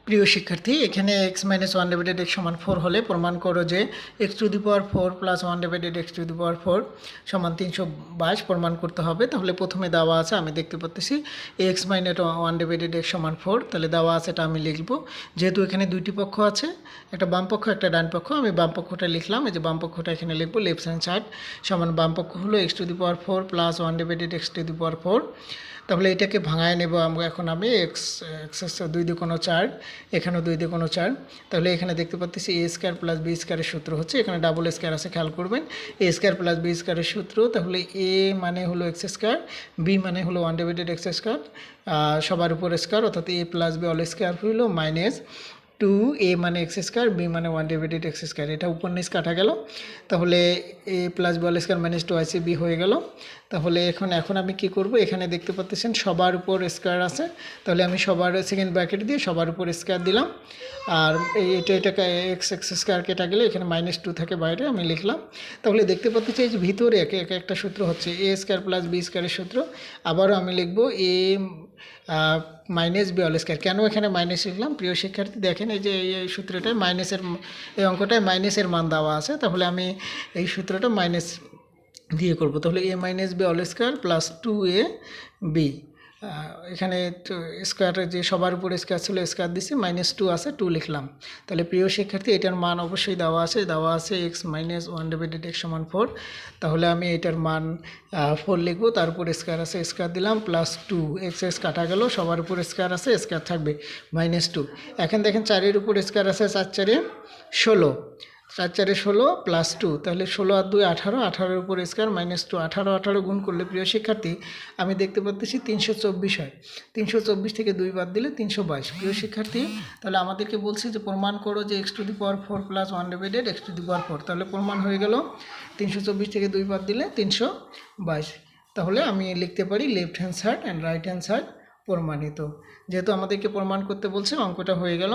প্রিয় শিক্ষার্থী, এখানে x - 1 ডিভাইডেড x সমান 4 হলে প্রমাণ করো যে x to the power 4 plus 1 divided x to the power 4 সমান 322 প্রমাণ করতে হবে। তাহলে প্রথমে দেওয়া আছে, আমি দেখতে পাচ্ছি x - 1 ডিভাইডেড x সমান 4, তাহলে দেওয়া আছে, এটা আমি লিখব। যেহেতু এখানে দুইটি পক্ষ আছে, একটা বাম পক্ষ একটা ডান পক্ষ, আমি বাম পক্ষটা লিখলাম। এই যে বাম পক্ষটা এখানে লিখবো, লেফট হ্যান্ড সাইড সমান বাম পক্ষ হলো x to the power 4 plus 1 divided x to the power 4। তাহলে এটাকে ভাঙায় নেব আমরা। এখন আমি এক্স 2 দিয়ে কোনো 4, এখানেও 2 দিয়ে কোনো 4। তাহলে এখানে দেখতে পাচ্ছি এ স্কোয়ার প্লাস বি স্কোয়ারের সূত্র হচ্ছে, এখানে ডাবল স্কোয়ার আছে, খেয়াল করবেন। এ স্কোয়ার প্লাস বি স্কোয়ারের সূত্র, তাহলে এ মানে হলো এক্স স্কোয়ার, বি মানে হলো 1 ডিভাইডেড এক্স স্কোয়ার, সবার উপর স্কোয়ার, অর্থাৎ এ প্লাস বি অল স্কোয়ার হইল মাইনাস 2a মানে এক্স স্কোয়ার, বি মানে 1 ডিভাইডেড এক্স স্কোয়ার। এটা উপর নিচ কাটা গেল, তাহলে a plus B all square minus 2ac হয়ে গেল। তাহলে এখন আমি কি করব, এখানে দেখতে পাচ্ছেন সবার উপর স্কোয়ার আছে, তাহলে আমি সবার সেকেন্ড ব্র্যাকেট দিয়ে সবার উপর স্কোয়ার দিলাম। আর এটাকে এক্স স্কোয়ার কেটে গেলে এখানে -2 থাকে বাইরে, আমি লিখলাম। তাহলে দেখতে পাচ্ছি এই যে ভিতরে একটা সূত্র হচ্ছে এ স্কোয়ার প্লাস বি স্কোয়ারের সূত্র। আবারও আমি লিখব এ মাইনাস বি অল স্কোয়ার। কেন এখানে মাইনাস লিখলাম? প্রিয় শিক্ষার্থী, দেখেন এই যে এই সূত্রটায় মাইনাসের, এই অঙ্কটায় মাইনাসের মান দেওয়া আছে, তাহলে আমি এই সূত্রটা মাইনাস দিয়ে করব। তাহলে a minus b all square plus 2ab, এখানে স্কোয়ারে যে সবার উপর স্কোয়ার ছিল স্কোয়ার দিছি, -2 আছে, 2 লিখলাম। তাহলে প্রিয় শিক্ষার্থী, এটার মান অবশ্যই দেওয়া আছে x - 1 ডিভাইডেড x সমান 4। তাহলে আমি এটার মান 4 লিখবো, তার উপর স্কোয়ার আছে, স্কোয়ার দিলাম, প্লাস 2 x কাটা গেল, সবার উপর স্কোয়ার আছে, স্কোয়ার থাকবে -2। এখন দেখেন 4-এর উপর স্কোয়ার আছে, 4-4 16, 4-4 16 প্লাস 2, তাহলে 16 আর 2 18, 18-এর উপর স্কোয়ার -2, 18 18 গুণ করলে প্রিয় শিক্ষার্থী আমি দেখতে পাচ্ছি 324 হয়। 324 থেকে 2 বাদ দিলে 322। প্রিয় শিক্ষার্থী, তাহলে আমাদেরকে বলছি যে প্রমাণ করো যে x to the power 4 plus 1 divided x to the power 4। তাহলে প্রমাণ হয়ে গেল 324 থেকে 2 বাদ দিলে 322। তাহলে আমি লিখতে পারি left hand side and right hand side প্রমাণিত। যেহেতু আমাদেরকে প্রমাণ করতে বলছে, অঙ্কটা হয়ে গেল।